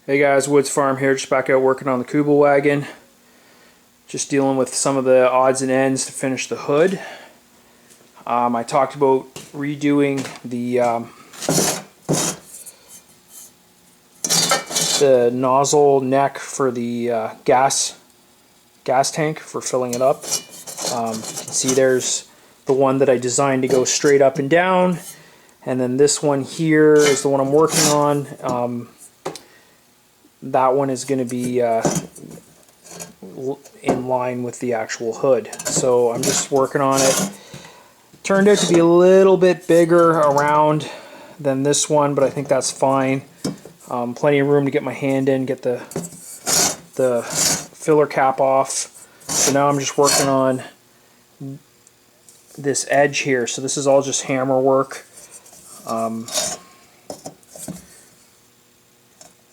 Hey guys, Woods Farm here, just back out working on the Kubelwagen. Just dealing with some of the odds and ends to finish the hood. I talked about redoing the nozzle neck for the gas tank for filling it up. You can see there's the one that I designed to go straight up and down, and then this one here is the one I'm working on. That one is going to be in line with the actual hood. So I'm just working on it. Turned out to be a little bit bigger around than this one, but I think that's fine. Plenty of room to get my hand in, get the filler cap off. So now I'm just working on this edge here. So this is all just hammer work.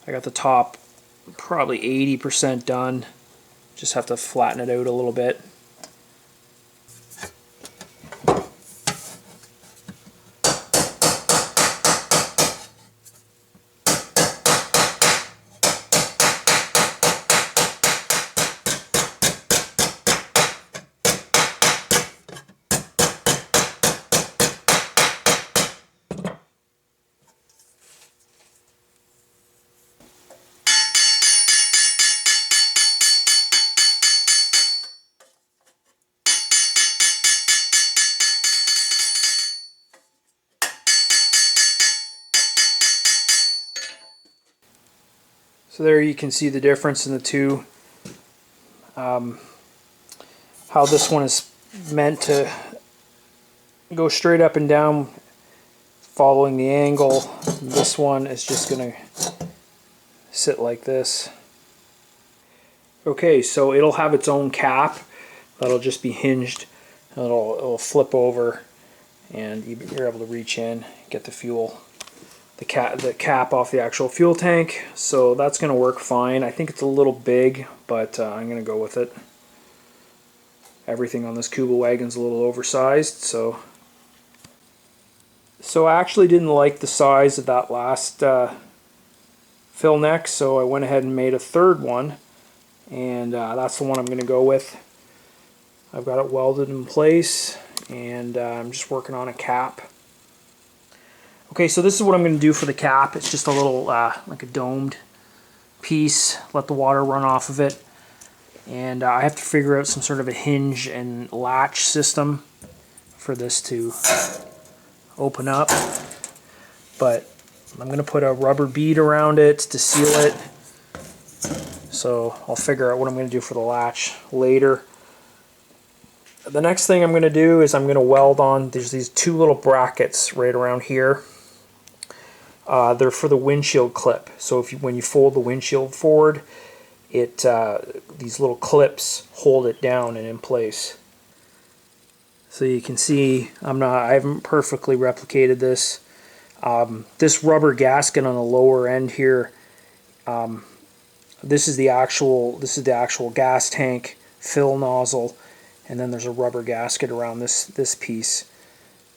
I got the top probably 80% done. Just have to flatten it out a little bit. So there you can see the difference in the two. How this one is meant to go straight up and down following the angle. This one is just going to sit like this. Okay, so it'll have its own cap that'll just be hinged. It'll flip over, and you're able to reach in, get the fuel. The cap off the actual fuel tank, so that's going to work fine. I think it's a little big, but I'm going to go with it. Everything on this Kubelwagen's a little oversized, so I actually didn't like the size of that last fill neck, so I went ahead and made a third one, and that's the one I'm going to go with. I've got it welded in place, and I'm just working on a cap. Okay, so this is what I'm going to do for the cap. It's just a little, like a domed piece. Let the water run off of it. And I have to figure out some sort of a hinge and latch system for this to open up. But I'm going to put a rubber bead around it to seal it. So I'll figure out what I'm going to do for the latch later. The next thing I'm going to do is I'm going to weld on, there's these two little brackets right around here. They're for the windshield clip. So when you fold the windshield forward, these little clips hold it down and in place. So you can see I haven't perfectly replicated this. This rubber gasket on the lower end here. This is the actual gas tank fill nozzle, and then there's a rubber gasket around this piece,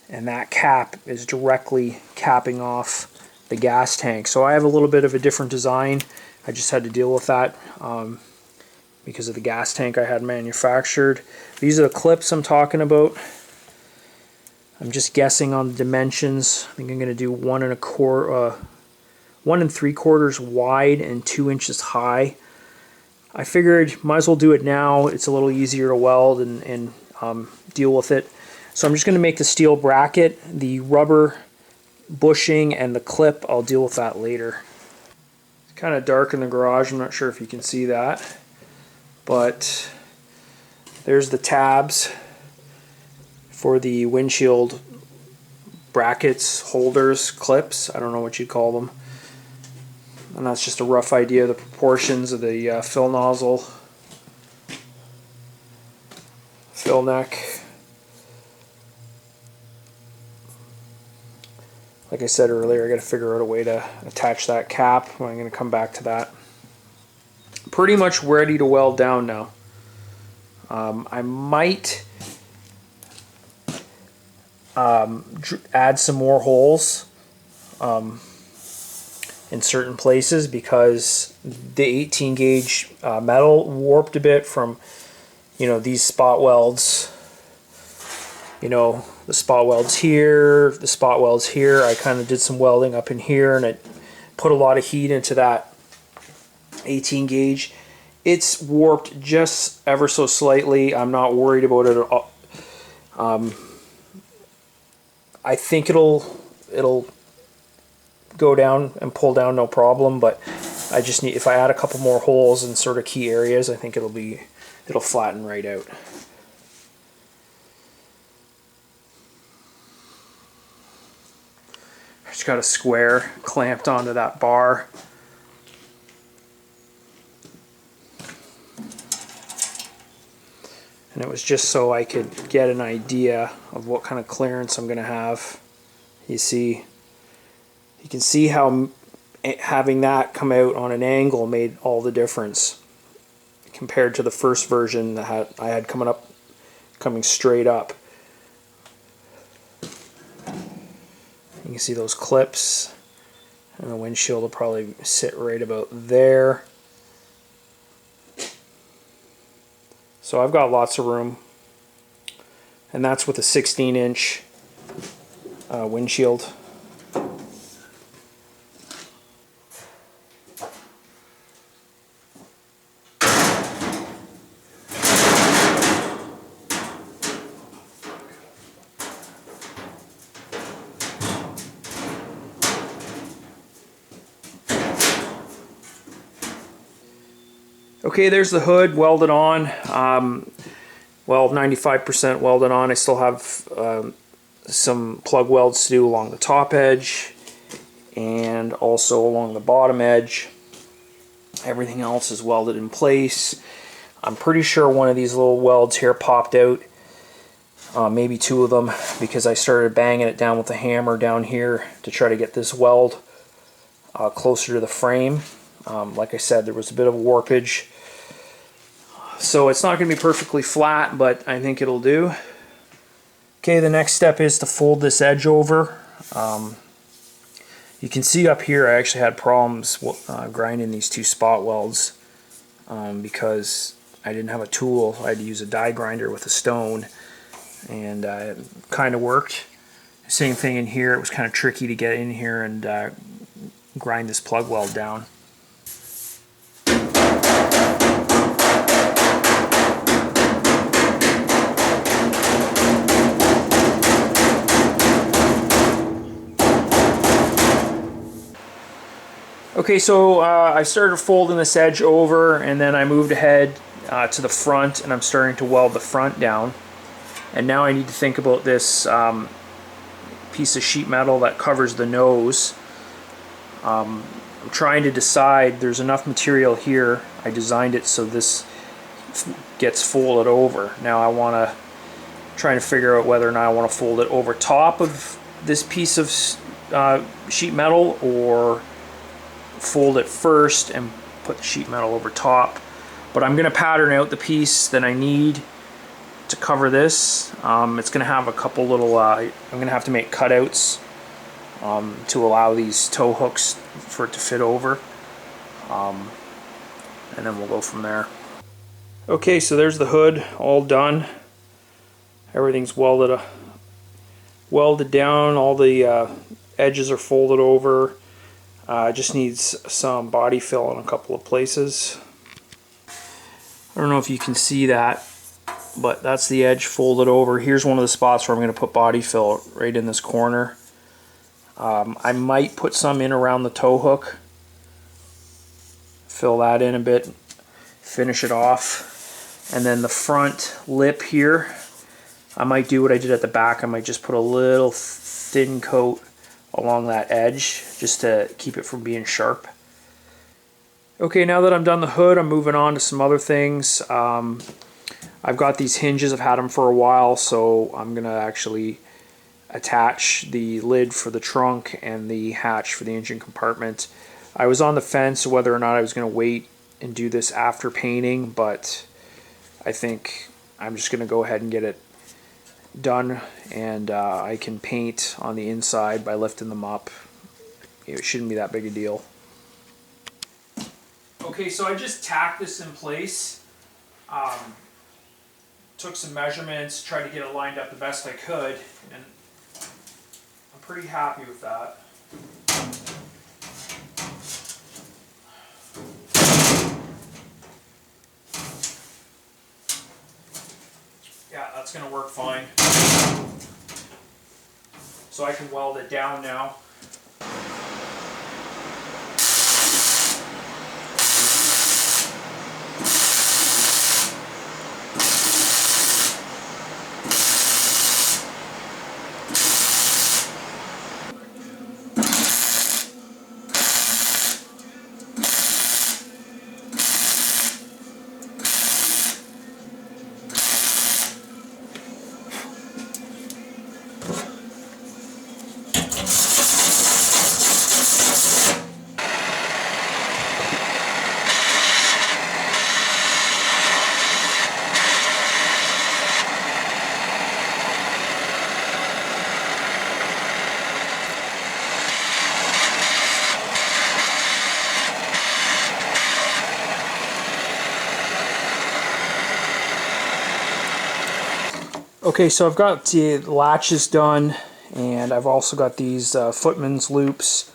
and that cap is directly capping off the gas tank. So I have a little bit of a different design. I just had to deal with that because of the gas tank I had manufactured. These are the clips I'm talking about. I'm just guessing on the dimensions. I think I'm going to do 1 3/4 wide and 2 inches high. I figured might as well do it now. It's a little easier to weld and deal with it. So I'm just going to make the steel bracket, the rubber bushing, and the clip. I'll deal with that later. It's kind of dark in the garage. I'm not sure if you can see that, but there's the tabs for the windshield brackets, holders, clips. I don't know what you'd call them. And that's just a rough idea of the proportions of the fill nozzle, fill neck. Like I said earlier, I got to figure out a way to attach that cap. I'm going to come back to that. Pretty much ready to weld down now. I might add some more holes in certain places because the 18 gauge metal warped a bit from, you know, these spot welds. You know, the spot welds here, the spot welds here. I kind of did some welding up in here, and it put a lot of heat into that 18 gauge. It's warped just ever so slightly. I'm not worried about it at all. I think it'll go down and pull down no problem, but I just need, if I add a couple more holes in sort of key areas, I think it'll flatten right out. I just got a square clamped onto that bar. And it was just so I could get an idea of what kind of clearance I'm going to have. You can see how having that come out on an angle made all the difference compared to the first version that I had coming straight up. You can see those clips, and the windshield will probably sit right about there. So I've got lots of room, and that's with a 16-inch windshield. Okay, there's the hood welded on. Well, 95% welded on. I still have some plug welds to do along the top edge and also along the bottom edge. Everything else is welded in place. I'm pretty sure one of these little welds here popped out, maybe two of them, because I started banging it down with the hammer down here to try to get this weld closer to the frame. Like I said, there was a bit of warpage. So it's not going to be perfectly flat, but I think it'll do. Okay, the next step is to fold this edge over. You can see up here I actually had problems grinding these two spot welds because I didn't have a tool. I had to use a die grinder with a stone, and it kind of worked. Same thing in here. It was kind of tricky to get in here and grind this plug weld down. Okay, so I started folding this edge over, and then I moved ahead to the front, and I'm starting to weld the front down. And now I need to think about this piece of sheet metal that covers the nose. I'm trying to decide, there's enough material here. I designed it so this gets folded over. Now I want to try to figure out whether or not I want to fold it over top of this piece of sheet metal, or fold it first and put the sheet metal over top. But I'm going to pattern out the piece that I need to cover this. It's going to have a couple little, I'm going to have to make cutouts to allow these tow hooks for it to fit over. And then we'll go from there. Okay, so there's the hood all done. Everything's welded down, all the edges are folded over. Just needs some body fill in a couple of places. I don't know if you can see that, but that's the edge folded over. Here's one of the spots where I'm going to put body fill, right in this corner. I might put some in around the tow hook, fill that in a bit, finish it off. And then the front lip here, I might do what I did at the back. I might just put a little thin coat along that edge just to keep it from being sharp. Okay, now that I'm done the hood, I'm moving on to some other things. I've got these hinges, I've had them for a while, so I'm gonna actually attach the lid for the trunk and the hatch for the engine compartment. I was on the fence whether or not I was gonna wait and do this after painting, but I think I'm just gonna go ahead and get it done, and I can paint on the inside by lifting them up. It shouldn't be that big a deal. Okay, so I just tacked this in place. Took some measurements, tried to get it lined up the best I could, and I'm pretty happy with that. Yeah, that's going to work fine. So I can weld it down now. Okay, so I've got the latches done, and I've also got these footman's loops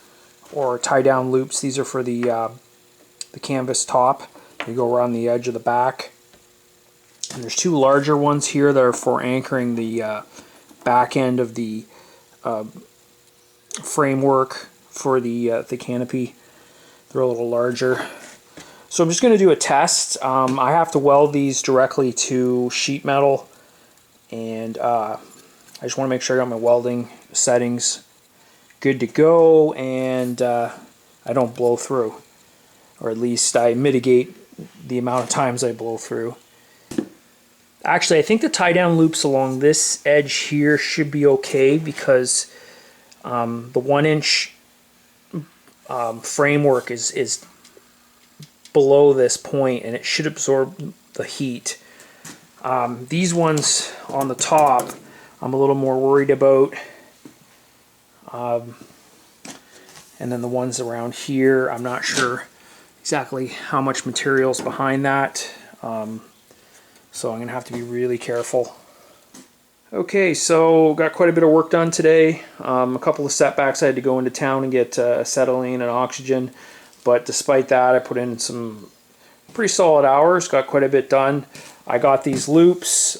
or tie down loops. These are for the canvas top. They go around the edge of the back. And there's two larger ones here that are for anchoring the back end of the framework for the canopy. They're a little larger. So I'm just going to do a test. I have to weld these directly to sheet metal, and I just want to make sure I got my welding settings good to go, and I don't blow through, or at least I mitigate the amount of times I blow through. Actually, I think the tie down loops along this edge here should be okay, because the 1-inch framework is below this point, and it should absorb the heat. These ones on the top, I'm a little more worried about. And then the ones around here, I'm not sure exactly how much material's behind that. So I'm going to have to be really careful. Okay, so got quite a bit of work done today. A couple of setbacks. I had to go into town and get acetylene and oxygen. But despite that, I put in some pretty solid hours. Got quite a bit done. I got these loops.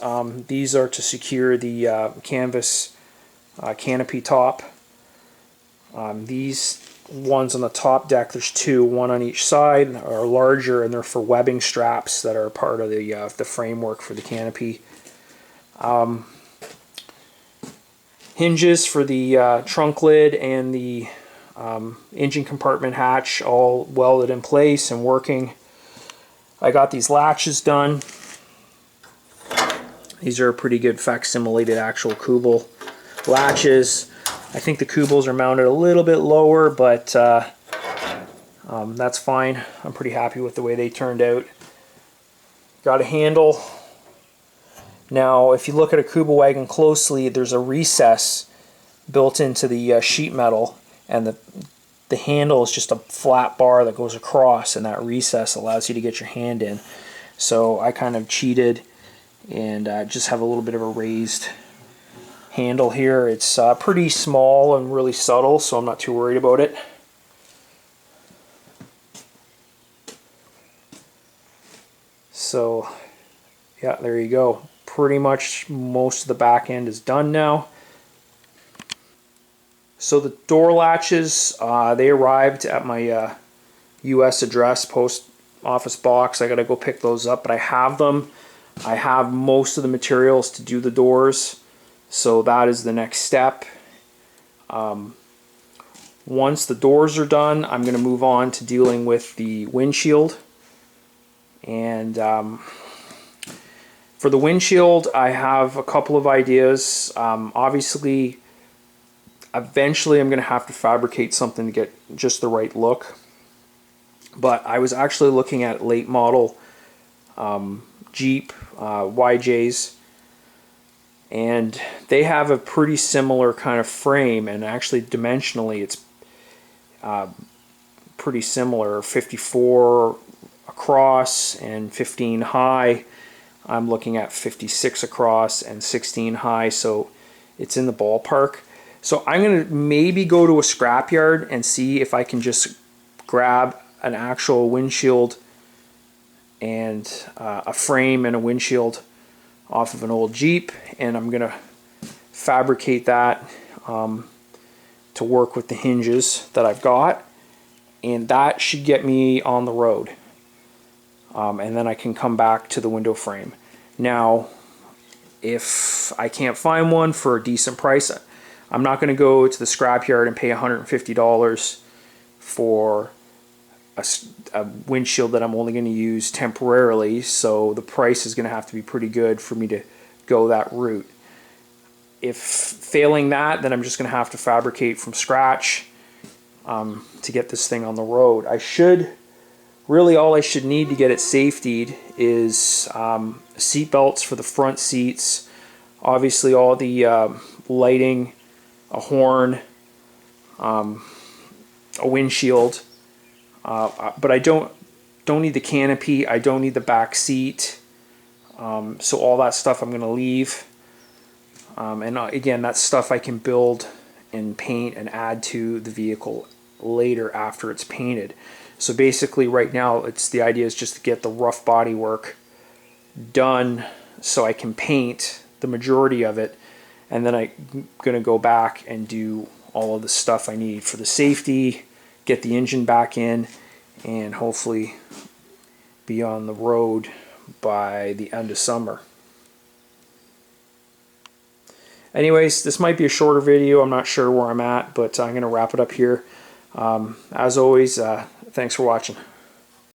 These are to secure the canvas canopy top. These ones on the top deck, there's two, one on each side, are larger, and they're for webbing straps that are part of the framework for the canopy. Hinges for the trunk lid and the engine compartment hatch, all welded in place and working. I got these latches done. These are a pretty good facsimile actual Kubel latches. I think the Kubels are mounted a little bit lower, but that's fine. I'm pretty happy with the way they turned out. Got a handle. Now, if you look at a Kubelwagen closely, there's a recess built into the sheet metal, and the handle is just a flat bar that goes across, and that recess allows you to get your hand in. So I kind of cheated and just have a little bit of a raised handle here. It's pretty small and really subtle, so I'm not too worried about it. So yeah, there you go. Pretty much most of the back end is done now. So the door latches, they arrived at my US address, post office box. I gotta go pick those up, but I have them. I have most of the materials to do the doors, so that is the next step. Once the doors are done, I'm going to move on to dealing with the windshield. And for the windshield, I have a couple of ideas. Obviously, eventually I'm going to have to fabricate something to get just the right look. But I was actually looking at late model Jeep YJs, and they have a pretty similar kind of frame, and actually dimensionally it's pretty similar, 54 across and 15 high. I'm looking at 56 across and 16 high, so it's in the ballpark. So I'm going to maybe go to a scrapyard and see if I can just grab an actual windshield and a frame and a windshield off of an old Jeep, and I'm going to fabricate that to work with the hinges that I've got, and that should get me on the road. And then I can come back to the window frame. Now, if I can't find one for a decent price, I'm not going to go to the scrapyard and pay $150 for a windshield that I'm only going to use temporarily, so the price is going to have to be pretty good for me to go that route. If failing that, then I'm just going to have to fabricate from scratch to get this thing on the road. Really all I should need to get it safetied is seat belts for the front seats, obviously all the lighting, a horn, a windshield, but I don't need the canopy, I don't need the back seat, so all that stuff I'm going to leave. And again, that's stuff I can build and paint and add to the vehicle later after it's painted. So basically right now the idea is just to get the rough body work done so I can paint the majority of it, and then I'm going to go back and do all of the stuff I need for the safety, get the engine back in, and hopefully be on the road by the end of summer. Anyways, this might be a shorter video. I'm not sure where I'm at, but I'm going to wrap it up here. As always, thanks for watching.